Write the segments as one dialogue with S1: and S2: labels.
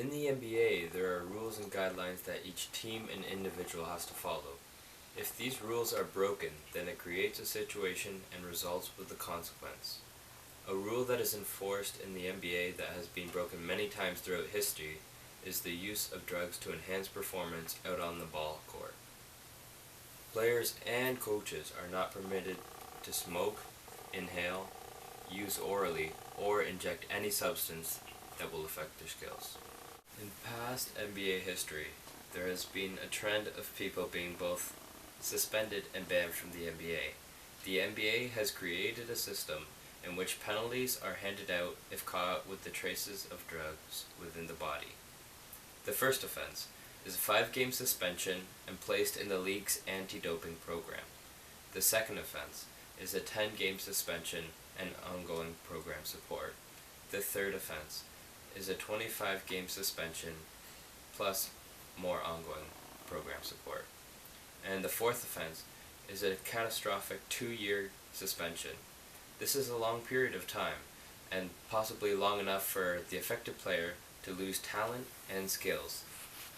S1: In the NBA, there are rules and guidelines that each team and individual has to follow. If these rules are broken, then it creates a situation and results with a consequence. A rule that is enforced in the NBA that has been broken many times throughout history is the use of drugs to enhance performance out on the ball court. Players and coaches are not permitted to smoke, inhale, use orally, or inject any substance that will affect their skills. In past NBA history, there has been a trend of people being both suspended and banned from the NBA. The NBA has created a system in which penalties are handed out if caught with the traces of drugs within the body. The first offense is a 5-game suspension and placed in the league's anti-doping program. The second offense is a 10-game suspension and ongoing program support. The third offense is a 25-game suspension plus more ongoing program support. And the fourth offense is a catastrophic 2-year suspension. This is a long period of time, and possibly long enough for the affected player to lose talent and skills.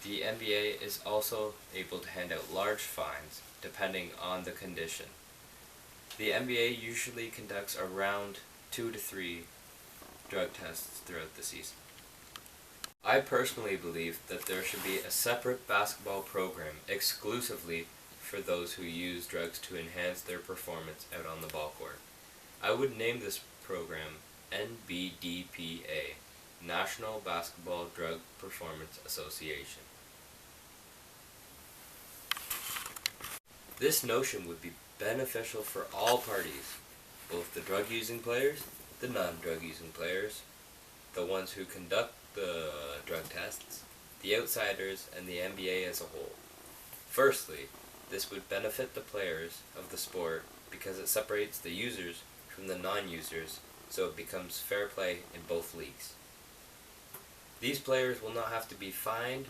S1: The NBA is also able to hand out large fines depending on the condition. The NBA usually conducts around 2 to 3 drug tests throughout the season. I personally believe that there should be a separate basketball program exclusively for those who use drugs to enhance their performance out on the ball court. I would name this program NBDPA, National Basketball Drug Performance Association. This notion would be beneficial for all parties, both the drug-using players, the non-drug-using players, the ones who conduct the drug tests, the outsiders, and the NBA as a whole. Firstly, this would benefit the players of the sport because it separates the users from the non-users, so it becomes fair play in both leagues. These players will not have to be fined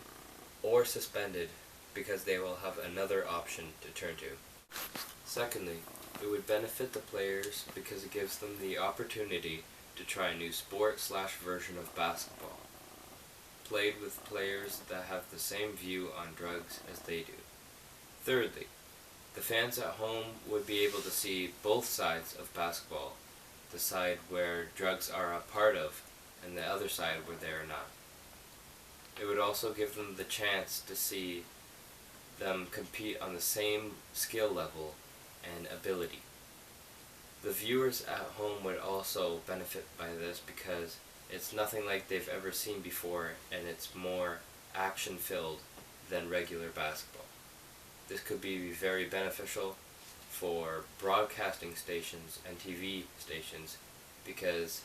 S1: or suspended because they will have another option to turn to. Secondly, it would benefit the players because it gives them the opportunity to try a new sport/version of basketball, played with players that have the same view on drugs as they do. Thirdly, the fans at home would be able to see both sides of basketball, the side where drugs are a part of and the other side where they are not. It would also give them the chance to see them compete on the same skill level and ability. The viewers at home would also benefit by this because it's nothing like they've ever seen before, and it's more action-filled than regular basketball. This could be very beneficial for broadcasting stations and TV stations because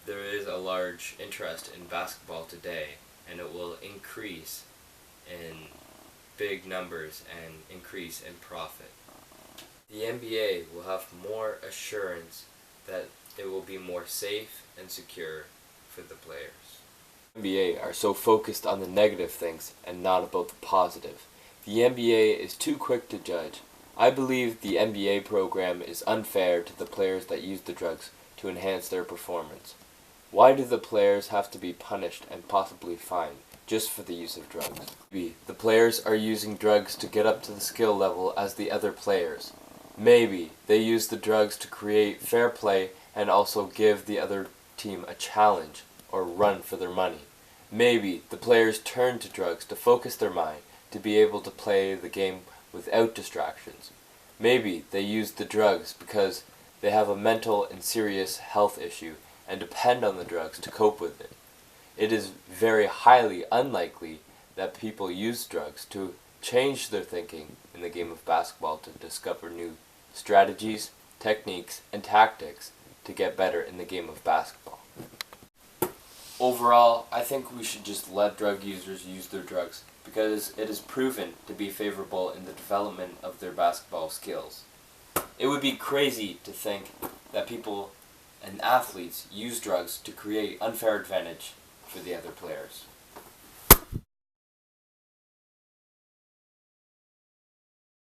S1: there is a large interest in basketball today, and it will increase in big numbers and increase in profit. The NBA will have more assurance that it will be more safe and secure for the players. The NBA are so focused on the negative things and not about the positive. The NBA is too quick to judge. I believe the NBA program is unfair to the players that use the drugs to enhance their performance. Why do the players have to be punished and possibly fined just for the use of drugs? Maybe the players are using drugs to get up to the skill level as the other players. Maybe they use the drugs to create fair play and also give the other team a challenge or run for their money. Maybe the players turn to drugs to focus their mind to be able to play the game without distractions. Maybe they use the drugs because they have a mental and serious health issue and depend on the drugs to cope with it. It is very highly unlikely that people use drugs to change their thinking in the game of basketball to discover new strategies, techniques, and tactics to get better in the game of basketball. Overall, I think we should just let drug users use their drugs because it is proven to be favorable in the development of their basketball skills. It would be crazy to think that people and athletes use drugs to create unfair advantage for the other players.